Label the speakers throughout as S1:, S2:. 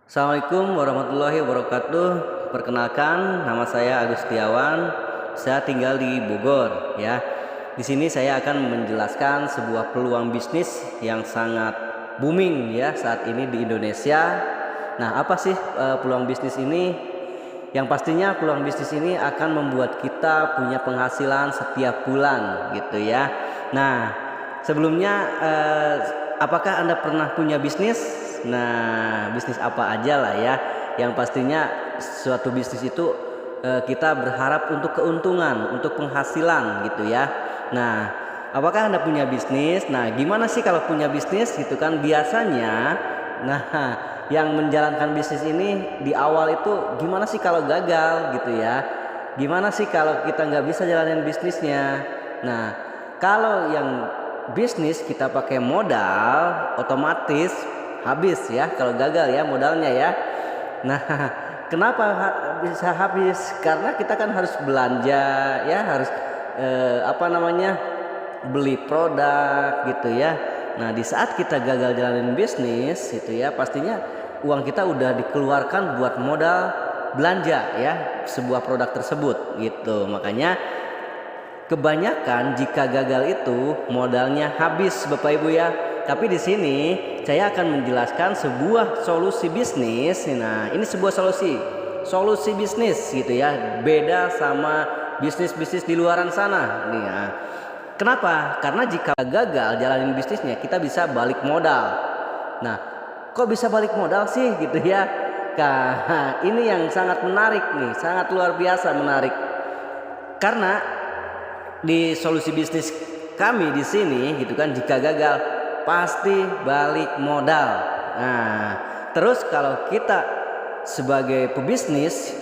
S1: Assalamualaikum warahmatullahi wabarakatuh. Perkenalkan, nama saya Agus Setiawan. Saya tinggal di Bogor, ya. Di sini saya akan menjelaskan sebuah peluang bisnis yang sangat booming ya saat ini di Indonesia. Nah, apa sih peluang bisnis ini? Yang pastinya peluang bisnis ini akan membuat kita punya penghasilan setiap bulan, gitu ya. Nah, sebelumnya apakah Anda pernah punya bisnis? Nah, bisnis apa aja lah ya. Yang pastinya suatu bisnis itu kita berharap untuk keuntungan, untuk penghasilan gitu ya. Nah, apakah Anda punya bisnis? Nah, gimana sih kalau punya bisnis gitu kan biasanya? Nah, yang menjalankan bisnis ini di awal itu gimana sih kalau gagal gitu ya? Gimana sih kalau kita nggak bisa jalanin bisnisnya? Nah, kalau yang bisnis kita pakai modal, otomatis habis ya kalau gagal ya modalnya ya. Nah, kenapa bisa habis? Karena kita kan harus belanja ya, harus beli produk gitu ya. Nah, di saat kita gagal jalanin bisnis itu ya, pastinya uang kita udah dikeluarkan buat modal belanja ya sebuah produk tersebut gitu. Makanya kebanyakan jika gagal itu modalnya habis Bapak Ibu ya. Tapi di sini saya akan menjelaskan sebuah solusi bisnis. Nah, ini sebuah solusi bisnis gitu ya. Beda sama bisnis-bisnis di luaran sana nih ya. Kenapa? Karena jika gagal jalanin bisnisnya, kita bisa balik modal. Nah, kok bisa balik modal sih gitu ya? Nah, ini yang sangat menarik nih, sangat luar biasa menarik. Karena di solusi bisnis kami di sini gitu kan, jika gagal pasti balik modal. Nah, terus kalau kita sebagai pebisnis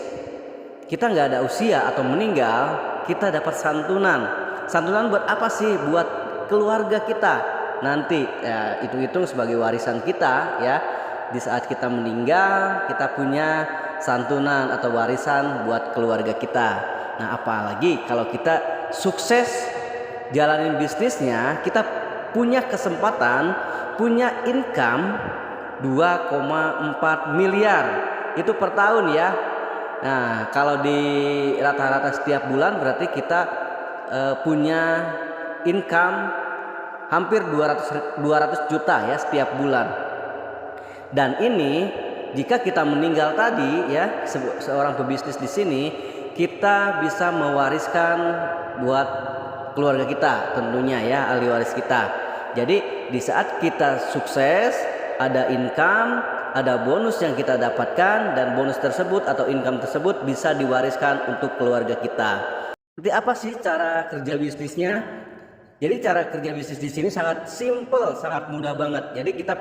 S1: kita nggak ada usia atau meninggal, kita dapat santunan. Santunan buat apa sih? Buat keluarga kita nanti ya, itu sebagai warisan kita ya. Di saat kita meninggal kita punya santunan atau warisan buat keluarga kita. Nah, apalagi kalau kita sukses jalanin bisnisnya, kita punya kesempatan, punya income 2,4 miliar itu per tahun ya. Nah, kalau di rata-rata setiap bulan berarti kita punya income hampir 200 juta ya setiap bulan. Dan ini jika kita meninggal tadi ya, seorang pebisnis di sini kita bisa mewariskan buat keluarga kita tentunya ya, ahli waris kita. Jadi di saat kita sukses ada income, ada bonus yang kita dapatkan, dan bonus tersebut atau income tersebut bisa diwariskan untuk keluarga kita. Seperti apa sih cara kerja bisnisnya? Jadi cara kerja bisnis di sini sangat simple, sangat mudah banget. Jadi kita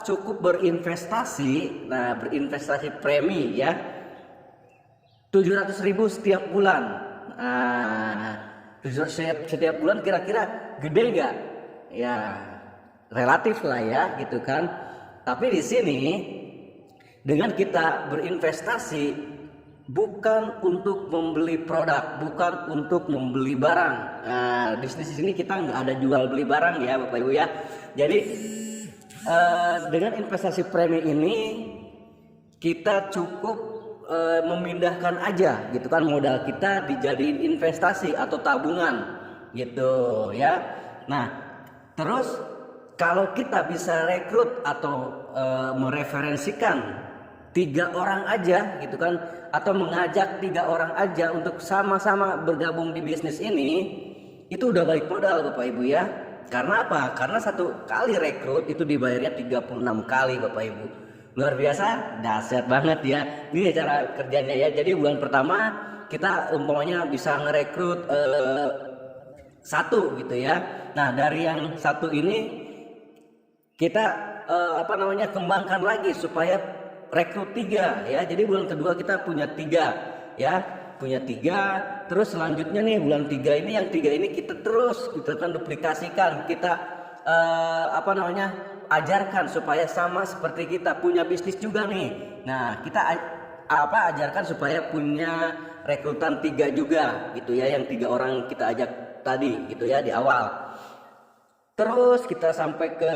S1: cukup berinvestasi, nah berinvestasi premi ya 700.000 setiap bulan. Nah, setiap bulan kira-kira gede nggak? Ya relatif lah ya gitu kan. Tapi di sini dengan kita berinvestasi bukan untuk membeli produk, bukan untuk membeli barang. Nah, bisnis di sini kita nggak ada jual beli barang ya Bapak Ibu ya. Jadi dengan investasi premi ini kita cukup memindahkan aja gitu kan modal kita dijadiin investasi atau tabungan gitu ya. Nah, terus kalau kita bisa rekrut atau mereferensikan 3 orang aja gitu kan, atau mengajak 3 orang aja untuk sama-sama bergabung di bisnis ini, itu udah balik modal Bapak Ibu ya. Karena apa? Karena satu kali rekrut itu dibayarnya 36 kali Bapak Ibu. Luar biasa, dahsyat banget ya. Ini cara kerjanya ya. Jadi bulan pertama kita umpamanya bisa ngerekrut 1 gitu ya. Nah, dari yang 1 ini kita kembangkan lagi supaya rekrut 3 ya. Jadi bulan kedua kita punya 3 ya, punya 3. Terus selanjutnya nih bulan 3 ini, yang 3 ini kita terus kita kan duplikasikan, kita ajarkan supaya sama seperti kita punya bisnis juga nih. Nah, kita ajarkan supaya punya rekrutan 3 juga gitu ya, yang 3 orang kita ajak tadi gitu ya di awal. Terus kita sampai ke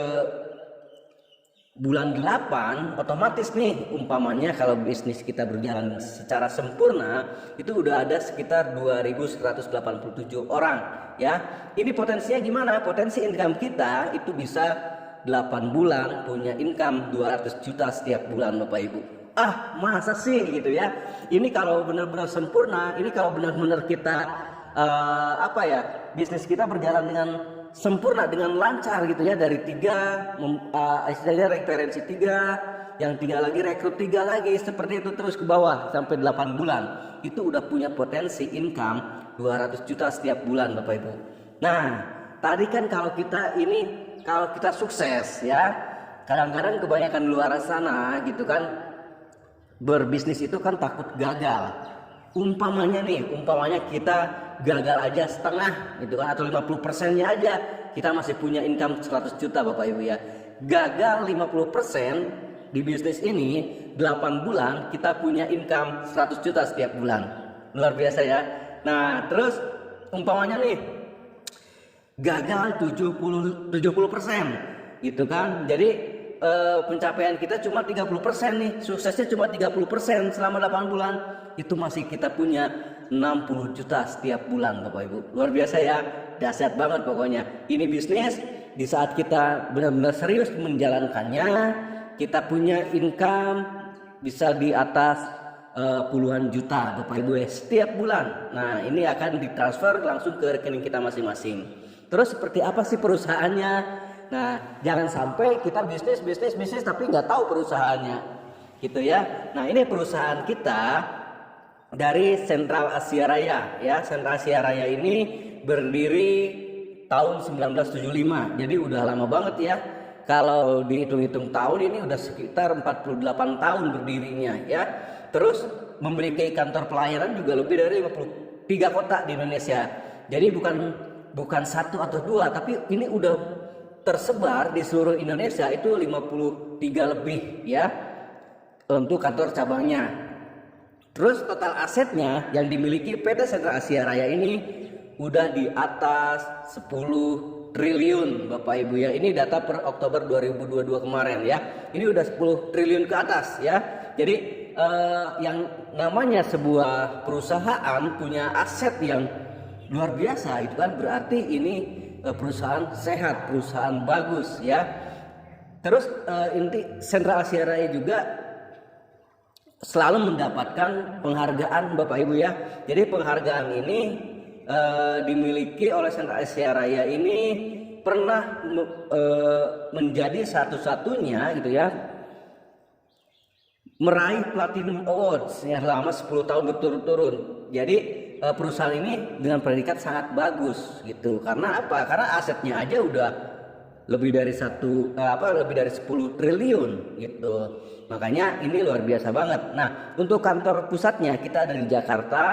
S1: bulan 8 otomatis nih umpamanya kalau bisnis kita berjalan secara sempurna itu udah ada sekitar 2187 orang ya. Ini potensinya gimana? Potensi income kita itu bisa 8 bulan punya income 200 juta setiap bulan Bapak Ibu. Ah, masa sih gitu ya. Ini kalau benar-benar sempurna, ini kalau benar-benar kita bisnis kita berjalan dengan sempurna, dengan lancar gitu ya, dari 3 istilahnya referensi 3, yang 3 lagi rekrut 3 lagi, seperti itu terus ke bawah sampai 8 bulan itu udah punya potensi income 200 juta setiap bulan Bapak Ibu. Nah tadi kan kalau kita sukses ya, kadang-kadang kebanyakan di luar sana gitu kan berbisnis itu kan takut gagal. Umpamanya kita gagal aja setengah gitu kan, atau 50%-nya aja kita masih punya income 100 juta Bapak Ibu ya. Gagal 50% di bisnis ini 8 bulan kita punya income 100 juta setiap bulan. Luar biasa ya. Nah terus umpamanya nih gagal 70% gitu kan, jadi pencapaian kita cuma 30% nih, suksesnya cuma 30% selama 8 bulan, itu masih kita punya 60 juta setiap bulan Bapak Ibu. Luar biasa ya, dahsyat banget pokoknya. Ini bisnis di saat kita benar-benar serius menjalankannya, kita punya income bisa di atas puluhan juta Bapak Ibu ya, setiap bulan. Nah ini akan ditransfer langsung ke rekening kita masing-masing. Terus seperti apa sih perusahaannya? Nah, jangan sampai kita bisnis tapi nggak tahu perusahaannya, gitu ya. Nah, ini perusahaan kita dari Sentral Asia Raya, ya. Sentral Asia Raya ini berdiri tahun 1975, jadi udah lama banget ya. Kalau dihitung-hitung tahun ini udah sekitar 48 tahun berdirinya, ya. Terus memiliki kantor pelayanan juga lebih dari 53 kota di Indonesia. Jadi bukan 1 atau 2, tapi ini udah tersebar di seluruh Indonesia, itu 53 lebih ya untuk kantor cabangnya. Terus total asetnya yang dimiliki PT Sentral Asia Raya ini udah di atas 10 triliun Bapak Ibu ya. Ini data per Oktober 2022 kemarin ya. Ini udah 10 triliun ke atas ya. Jadi yang namanya sebuah perusahaan punya aset yang luar biasa, itu kan berarti ini perusahaan sehat, perusahaan bagus ya. Terus inti Sentral Asia Raya juga selalu mendapatkan penghargaan Bapak Ibu ya. Jadi penghargaan ini dimiliki oleh Sentral Asia Raya ini pernah menjadi satu-satunya gitu ya meraih Platinum Awards ya selama 10 tahun berturut-turut. Jadi perusahaan ini dengan predikat sangat bagus gitu. Karena apa? Karena asetnya aja udah lebih dari 10 triliun gitu. Makanya ini luar biasa banget. Nah, untuk kantor pusatnya kita ada di Jakarta,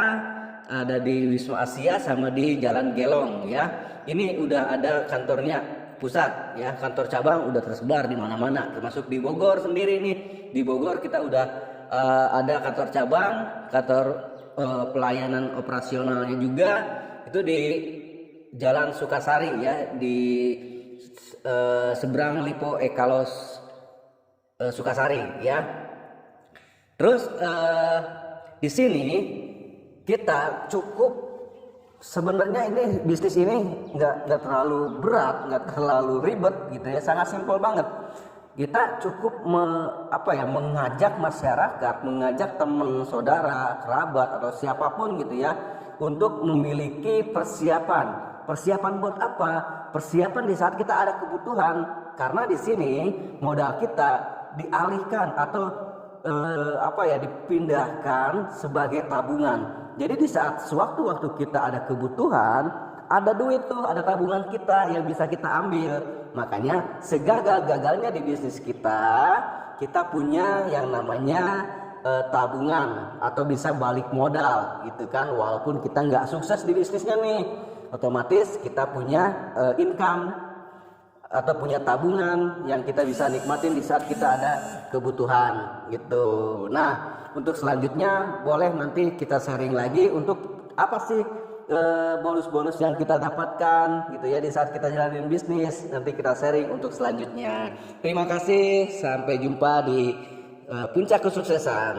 S1: ada di Wisma Asia sama di Jalan Gelong ya. Ini udah ada kantornya pusat ya, kantor cabang udah tersebar di mana-mana, termasuk di Bogor sendiri nih. Di Bogor kita udah ada kantor cabang, kantor pelayanan operasionalnya juga itu di Jalan Sukasari ya, di seberang Lipo Ekalos Sukasari ya. Terus di sini kita cukup, sebenarnya ini bisnis ini nggak terlalu berat, nggak terlalu ribet gitu ya, sangat simpel banget. Kita cukup mengajak masyarakat, mengajak teman, saudara, kerabat atau siapapun gitu ya untuk memiliki persiapan. Persiapan buat apa? Persiapan di saat kita ada kebutuhan. Karena di sini modal kita dialihkan atau dipindahkan sebagai tabungan. Jadi di saat sewaktu-waktu kita ada kebutuhan, ada duit tuh, ada tabungan kita yang bisa kita ambil. Makanya segagal-gagalnya di bisnis kita punya yang namanya tabungan atau bisa balik modal gitu kan. Walaupun kita nggak sukses di bisnisnya nih, otomatis kita punya income atau punya tabungan yang kita bisa nikmatin di saat kita ada kebutuhan gitu. Nah, untuk selanjutnya boleh nanti kita sharing lagi untuk apa sih bonus-bonus yang kita dapatkan gitu ya di saat kita jalanin bisnis. Nanti kita sharing untuk selanjutnya. Terima kasih, sampai jumpa di puncak kesuksesan.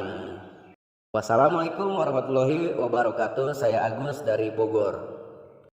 S1: Wassalamualaikum warahmatullahi wabarakatuh. Saya Agus dari Bogor.